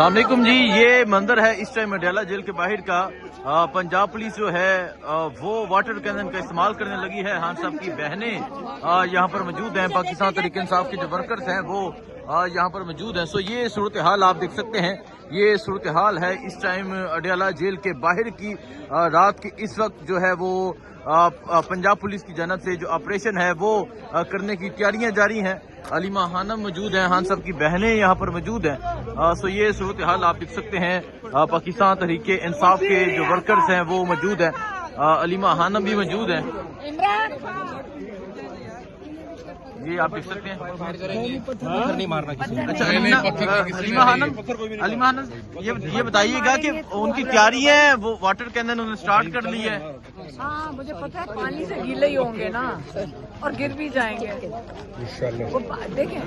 السلام علیکم جی، یہ منظر ہے اس ٹائم اڈیالہ جیل کے باہر کا۔ پنجاب پولیس جو ہے وہ واٹر کینن کا استعمال کرنے لگی ہے۔ خان صاحب کی بہنیں یہاں پر موجود ہیں، پاکستان تحریک انصاف کے جو ورکرز ہیں وہ یہاں پر موجود ہیں۔ سو یہ صورتحال آپ دیکھ سکتے ہیں، یہ صورتحال ہے اس ٹائم اڈیالہ جیل کے باہر کی۔ رات کے اس وقت جو ہے وہ پنجاب پولیس کی جانب سے جو آپریشن ہے وہ کرنے کی تیاریاں جاری ہیں۔ علیمہ خانم موجود ہیں، خان صاحب کی بہنیں یہاں پر موجود ہیں۔ سو یہ صورتحال آپ دیکھ سکتے ہیں، پاکستان تحریک انصاف کے جو ورکرز ہیں وہ موجود ہیں، علیمہ خانم بھی موجود ہیں۔ یہ آپ دیکھ سکتے ہیں۔ اچھا علیمہ خانم یہ بتائیے گا کہ ان کی تیاری ہے، وہ واٹر کینن انہوں نے سٹارٹ کر لی ہے؟ ہاں مجھے پتا ہے، پانی سے گیلے ہی ہوں گے نا اور گر بھی جائیں گے۔ دیکھیں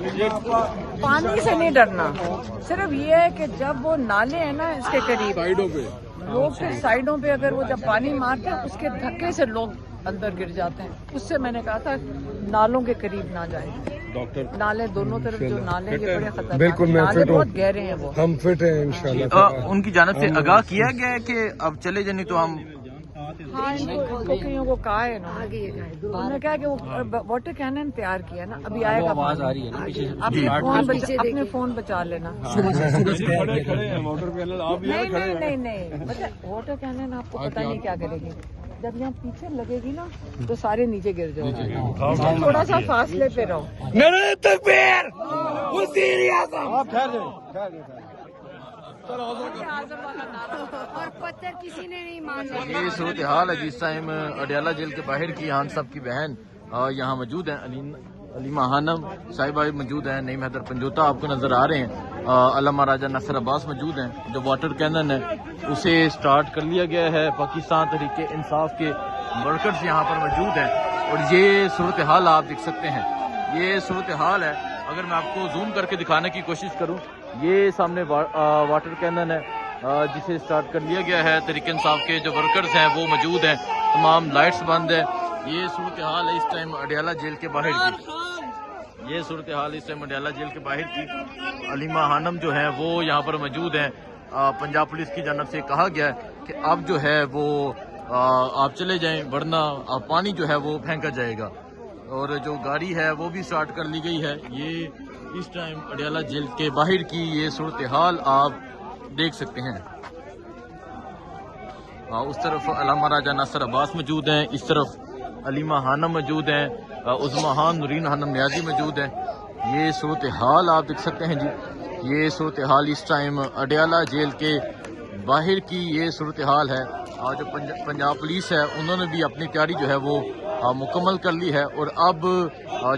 پانی سے نہیں ڈرنا، صرف یہ ہے کہ جب وہ نالے ہیں نا اس کے قریب لوگ کے سائڈوں پہ اگر وہ جب پانی مارتے ہیں اس کے دھکے سے لوگ اندر گر جاتے ہیں۔ اس سے میں نے کہا تھا نالوں کے قریب نہ جائیں۔ نالے دونوں طرف جو نالے یہ بڑے خطرناک ہیں، نالے بہت گہرے ہیں، وہ ہم فٹ ہیں انشاءاللہ۔ ان کی جانب سے آگاہ کیا گیا ہے کہ اب چلے جائیں تو ہم کئیوں کو کہا ہے نا، انہوں نے کہا کہ وہ واٹر کینن تیار کیا نا، ابھی آئے گا۔ اپنے فون بچا لینا۔ نہیں مطلب واٹر کینن آپ کو پتہ نہیں کیا کرے گی، جب یہاں پیچھے لگے گی نا تو سارے نیچے گر جاؤ گے، تھوڑا سا فاصلے پہ رہو۔ اور پتھر کسی نے نہیں مارنا۔ یہ صورتحال ہے جس ٹائم اڈیالہ جیل کے باہر کی۔ خان صاحب کی بہن یہاں موجود ہیں، علیمہ خانم صاحبہ موجود ہیں، نعیم حیدر پنجوتا آپ کو نظر آ رہے ہیں، علامہ راجہ ناصر عباس موجود ہیں۔ جو واٹر کینن ہے اسے سٹارٹ کر لیا گیا ہے، پاکستان تحریک انصاف کے ورکرز یہاں پر موجود ہیں۔ اور یہ صورتحال آپ دیکھ سکتے ہیں، یہ صورتحال ہے۔ اگر میں آپ کو زوم کر کے دکھانے کی کوشش کروں، یہ سامنے واٹر کینن ہے جسے سٹارٹ کر لیا گیا ہے۔ تحریک انصاف کے جو ورکرز ہیں وہ موجود ہیں، تمام لائٹس بند ہیں۔ یہ صورتحال ہے اس ٹائم اڈیالہ جیل کے باہر کی، یہ صورتحال اس ٹائم اڈیالہ جیل کے باہر کی۔ علیمہ خانم جو ہیں وہ یہاں پر موجود ہیں۔ پنجاب پولیس کی جانب سے کہا گیا ہے کہ اب جو ہے وہ آپ چلے جائیں ورنہ پانی جو ہے وہ پھینکا جائے گا۔ اور جو گاڑی ہے وہ بھی سٹارٹ کر لی گئی ہے۔ یہ اس ٹائم اڈیالہ جیل کے باہر کی یہ صورتحال آپ دیکھ سکتے ہیں۔ اس طرف علامہ راجہ ناصر عباس موجود ہیں، اس طرف علیمہ خانم موجود ہیں، عظمیٰ خان نورین خانم نیازی موجود ہیں۔ یہ صورتحال آپ دیکھ سکتے ہیں جی، یہ صورتحال اس ٹائم اڈیالہ جیل کے باہر کی یہ صورتحال ہے۔ جو پنجاب پولیس ہے انہوں نے بھی اپنی تیاری جو ہے وہ مکمل کر لی ہے، اور اب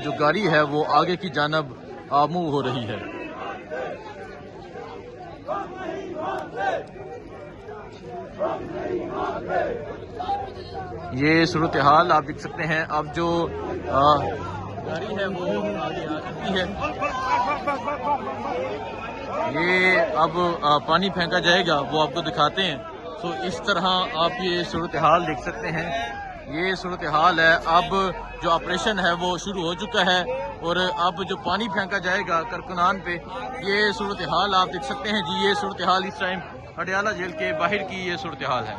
جو گاڑی ہے وہ آگے کی جانب موو ہو رہی ہے۔ یہ صورتحال آپ دیکھ سکتے ہیں، اب جو گاڑی ہے وہ آگے آ چکی ہے۔ یہ اب پانی پھینکا جائے گا، وہ آپ کو دکھاتے ہیں۔ تو اس طرح آپ یہ صورتحال دیکھ سکتے ہیں، یہ صورتحال ہے۔ اب جو آپریشن ہے وہ شروع ہو چکا ہے، اور اب جو پانی پھینکا جائے گا کارکنان پہ، یہ صورتحال آپ دیکھ سکتے ہیں جی۔ یہ صورتحال اس ٹائم اڈیالہ جیل کے باہر کی یہ صورتحال ہے۔